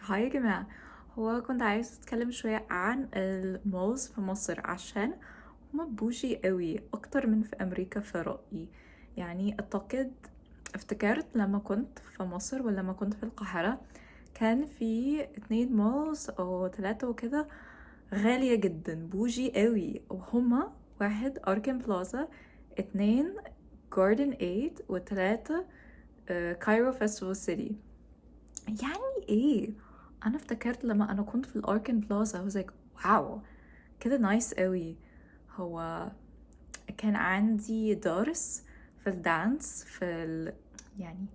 هاي يا جماعة. هو كنت عايز اتكلم شوية عن المولز في مصر عشان هما بوجي قوي اكتر من في امريكا في رأيي. يعني افتكرت لما كنت في مصر ولما كنت في القاهرة كان في 2 مولز او 3 وكده غالية جدا بوجي قوي، وهما واحد اركن بلازا، 2 جاردن ايد، و3 كايرو فيستيفال سيتي. يعني ايه؟ انا افتكرت لما انا كنت في الاركن بلازا I was like واو، كده نايس قوي. هو كان عندي درس في الدانس يعني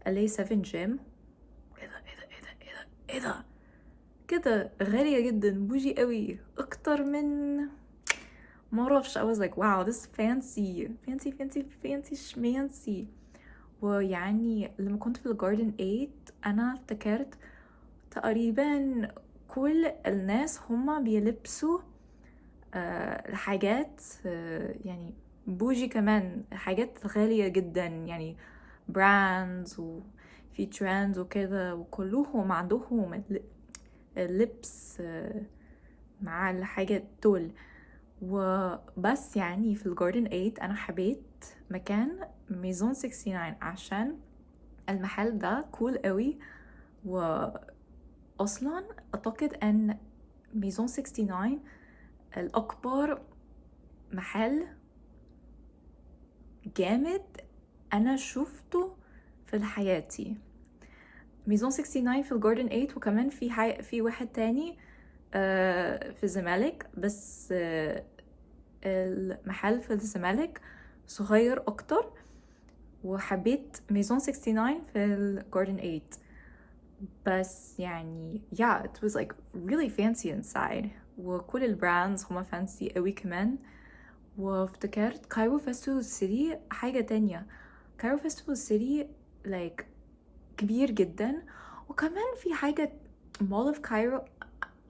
LA 7 جيم. ايه ده كده غالية جدا بوجي قوي اكتر من معرفش. I was like wow this fancy fancy fancy fancy schmancy. ويعني لما كنت في الجاردن 8 انا افتكرت تقريبا كل الناس هما بيلبسوا حاجات يعني بوجي كمان، حاجات غالية جدا، يعني براندز وفي ترندز وكده، وكلهم عندهم اللبس مع الحاجات دول. وبس يعني في الجاردن 8 انا حبيت مكان ميزون 69 عشان المحل ده كول قوي. واصلا اعتقد ان ميزون 69 الاكبر محل جامد انا شفته في حياتي. ميزون 69 في الجاردن 8، وكمان في واحد تاني في الزمالك، بس المحل في الزمالك صغير اكتر، وحبيت ميزون 69 في الجاردن 8. بس يعني yeah it was like really fancy inside، وكل البراندز هما fancy قوي كمان. وافتكرت كايرو فيستيفال سيتي حاجة تانية. كايرو فيستيفال سيتي like كبير جدا، وكمان في حاجة مول اوف كايرو.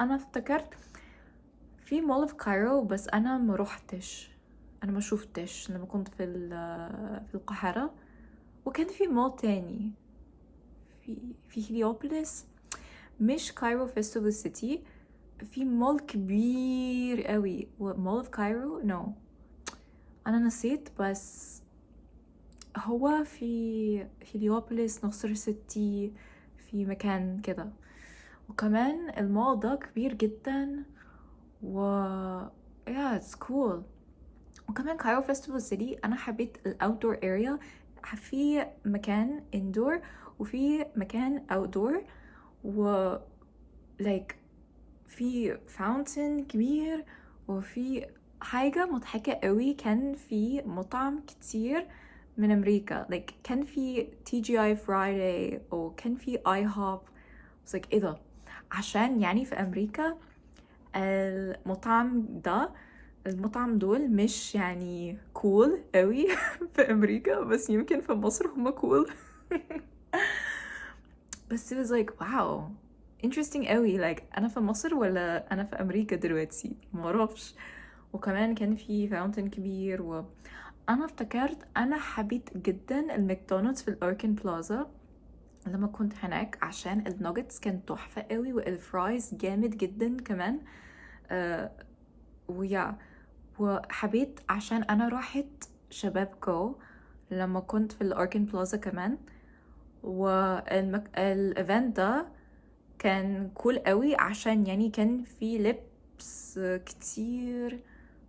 انا افتكرت في مول اوف كايرو بس انا ما روحتش، انا ما شفتش لما كنت في القاهرة. وكان في مول تاني في هليوبوليس، مش كايرو فيستيفال سيتي. في مول كبير قوي مول اوف كايرو نو انا نسيت، بس هو في هليوبوليس نصر سيتي، في مكان كده. وكمان المول ده كبير جدا و yeah it's cool. وكمان كايرو فيستيفال سيتي انا حبيت الاوتدور اريا، في مكان اندور وفي مكان اوتدور، و like في فاونتن كبير، وفي حاجة مضحكة قوي، كان في مطعم كتير من أمريكا، like كان في TGI Friday أو كان في IHOP. بس like إيه ده؟ عشان يعني في أمريكا المطعم دول مش يعني cool قوي في أمريكا، بس يمكن في مصر هما cool. بس it was like wow interesting قوي، like انا في مصر ولا انا في امريكا دلوقتي معرفش. وكمان كان في فاونتن كبير، وانا افتكرت انا حبيت جدا الماكدونالدز في الاركن بلازا لما كنت هناك عشان الناجتس كان تحفة قوي، والفرايز جامد جدا كمان. ويا وحبيت عشان انا رحت شباب جو لما كنت في الاركن بلازا كمان. والايفنت ده كان كول قوي عشان يعني كان في لبس كتير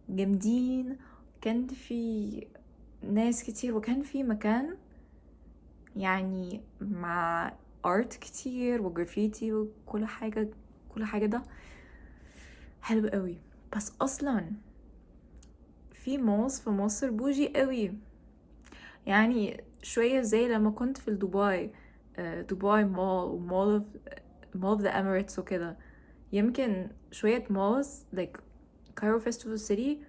جامدين، كان في ناس كتير، وكان في مكان يعني مع ارت كتير وجرافيتي وكل حاجة، كل حاجة ده حلو قوي. بس اصلا في مولز في مصر بوجي قوي، يعني شوية زي لما كنت في دبي، دبي مول ومول اوف ذا اميريتس وكده. يمكن شوية مولز like كايرو فيستيفال سيتي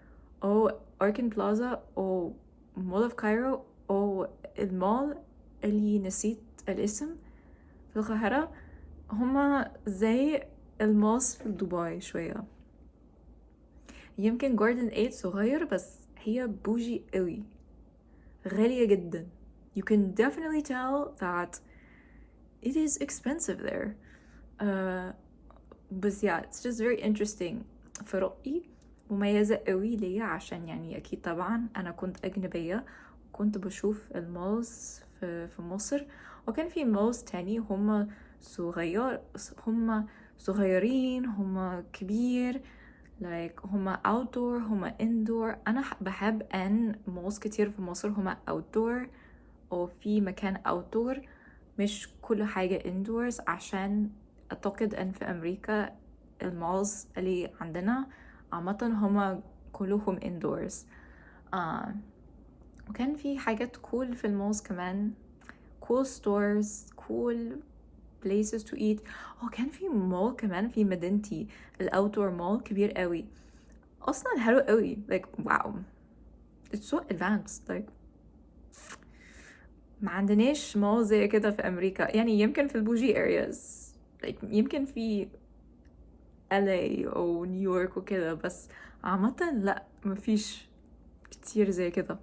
أو أركن بلازا أو مول اوف كايرو أو المول اللي نسيت الاسم في القاهرة، هما زي المولز في دبي شوية. يمكن جاردن 8 صغير بس هي بوجي قوي، غالية جدا. You can definitely tell that it is expensive there. بس it's just very interesting. في رأيي مميزة قوي ليا عشان يعني أكيد طبعا أنا كنت أجنبية وكنت بشوف المولز في مصر، وكان في مولز تاني هم صغيرين هم كبير، like هما outdoor هما indoor. أنا بحب أن malls كتير في مصر هما outdoor أو في مكان outdoor، مش كل حاجة indoors، عشان أعتقد أن في أمريكا المالز اللي عندنا عامة هما كلهم indoors. وكان في حاجات cool في المالز كمان، cool stores cool places to eat. كان في مول كمان في مدينتي، الاوتدور مول كبير قوي اصلا، حلو قوي like wow it's so advanced like ما عندناش مول زي كده في امريكا، يعني يمكن في البوجي areas like يمكن في LA او نيويورك وكده، بس عامة لا مفيش كتير زي كده.